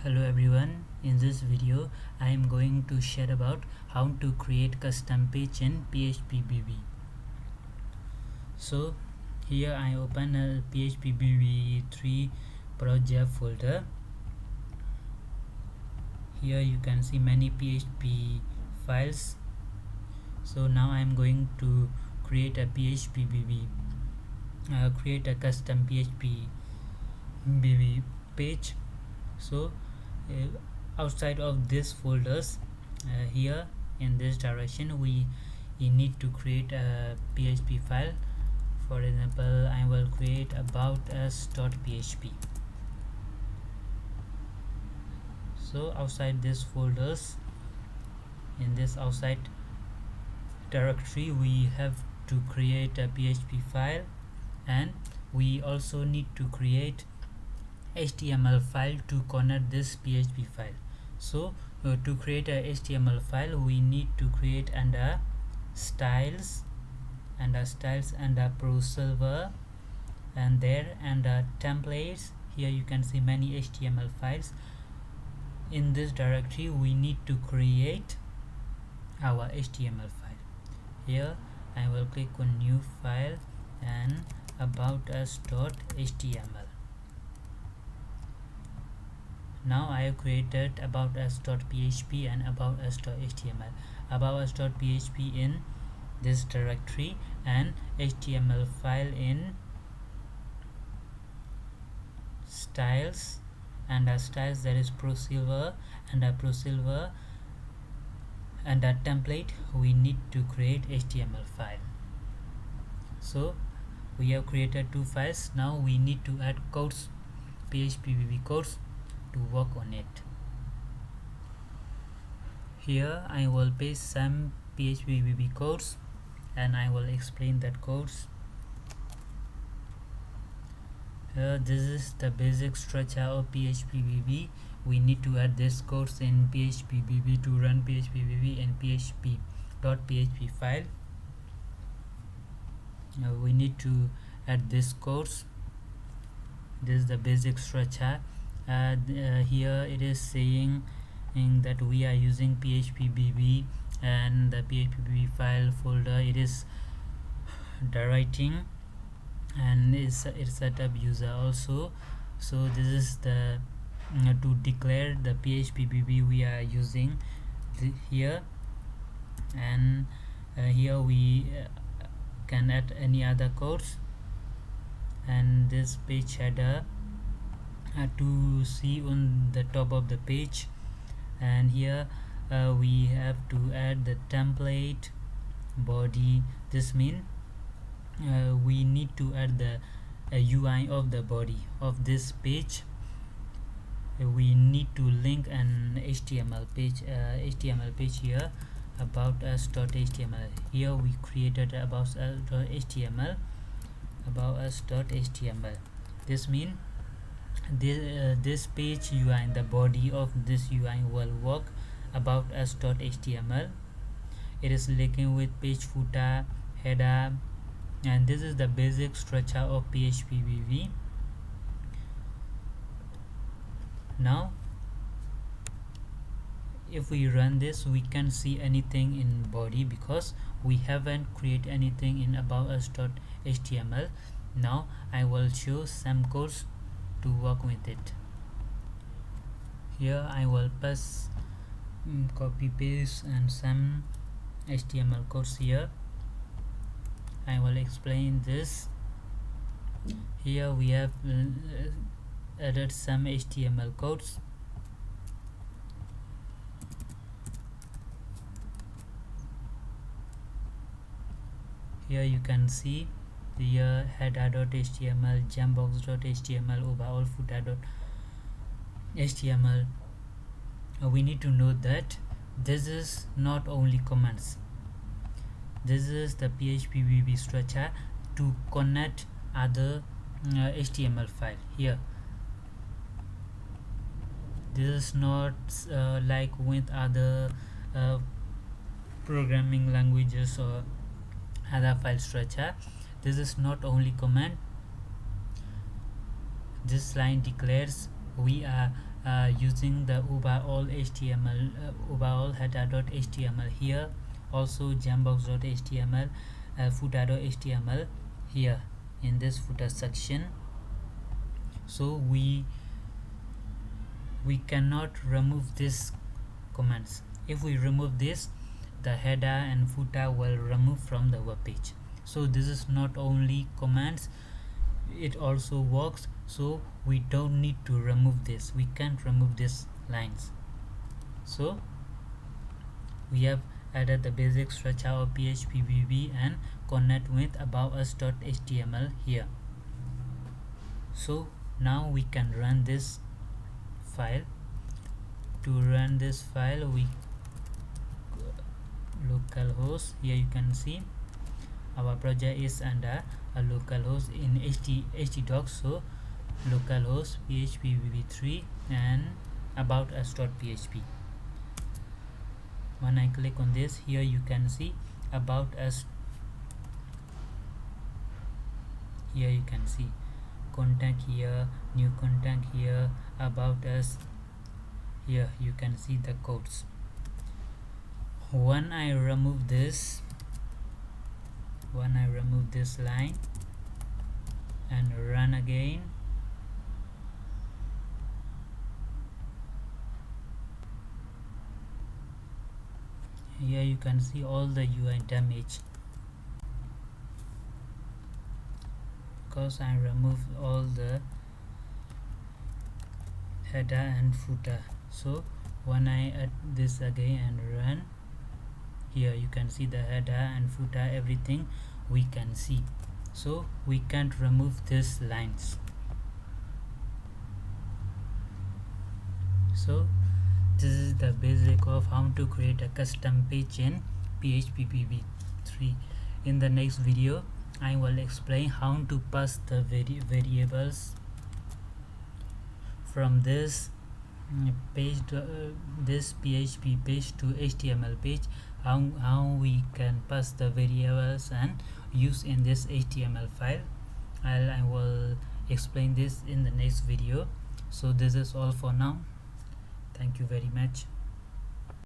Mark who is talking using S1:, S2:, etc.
S1: Hello everyone, in this video I am going to share about how to create custom page in phpBB. So here I open a phpBB 3 project folder. Here you can see many PHP files. So now I am going to create a phpBB, create a custom phpBB page. So outside of this folders, here in this direction we need to create a PHP file. For example, I will create about us.php. So outside this folders, in this outside directory, we have to create a PHP file, and we also need to create HTML file to connect this PHP file. So to create a HTML file, we need to create under styles and pro server, and there under templates. Here you can see many HTML files. In this directory we need to create our HTML file. Here I will click on new file and about us.html. Now I have created about us.php and about us.html. About us.php in this directory and HTML file in styles, and styles there is pro silver, and pro silver and a template we need to create HTML file. So we have created two files. Now we need to add codes, phpBB codes, to work on it. Here I will paste some phpBB codes and I will explain that codes. This is the basic structure of phpBB. We need to add these codes in phpBB to run phpBB and php.php file. We need to add these codes. This is the basic structure. Here it is saying that we are using phpBB, and the phpBB file folder it is directing, and it's setup user also. So this is the to declare the phpBB we are using here, and here we can add any other codes, and this page header to see on the top of the page, and here we have to add the template body. This means we need to add the UI of the body of this page. We need to link an HTML page here, about us.html. Here we created about us.html, about us.html. This means this page UI and the body of this UI will work about us.html. It is linking with page footer, header, and this is the basic structure of phpBB. Now if we run this, we can't see anything in body because we haven't created anything in about us.html. Now I will show some codes to work with it. Here I will paste copy paste and some HTML codes here. I will explain this. Here we have added some HTML codes. Here you can see the header.html, gembox.html, overall footer.html. We need to note that this is not only comments. This is the phpBB structure to connect other HTML file. Here this is not like with other programming languages or other file structure. This is not only comment. This line declares we are using the overall HTML, overall header.html here, also jambox.html, footer.html here in this footer section. So we cannot remove this comments. If we remove this, the header and footer will remove from the web page. So this is not only commands, it also works. So we don't need to remove this, we can't remove these lines. So we have added the basic structure of phpBB and connect with about us.html here. So now we can run this file. To run this file, we localhost. Here you can see our project is under a localhost in htdocs. So localhost phpBB3 and about us.php. When I click on this, here you can see about us. Here you can see contact here, new contact here, about us. Here you can see the codes. When I remove this line and run again, here you can see all the UI damage because I removed all the header and footer. So when I add this again and run, here you can see the header and footer, everything we can see. So we can't remove these lines. So this is the basic of how to create a custom page in phpBB3. In the next video I will explain how to pass the variables from this page to this PHP page to HTML page, how we can pass the variables and use in this HTML file. I will explain this in the next video. So this is all for now. Thank you very much.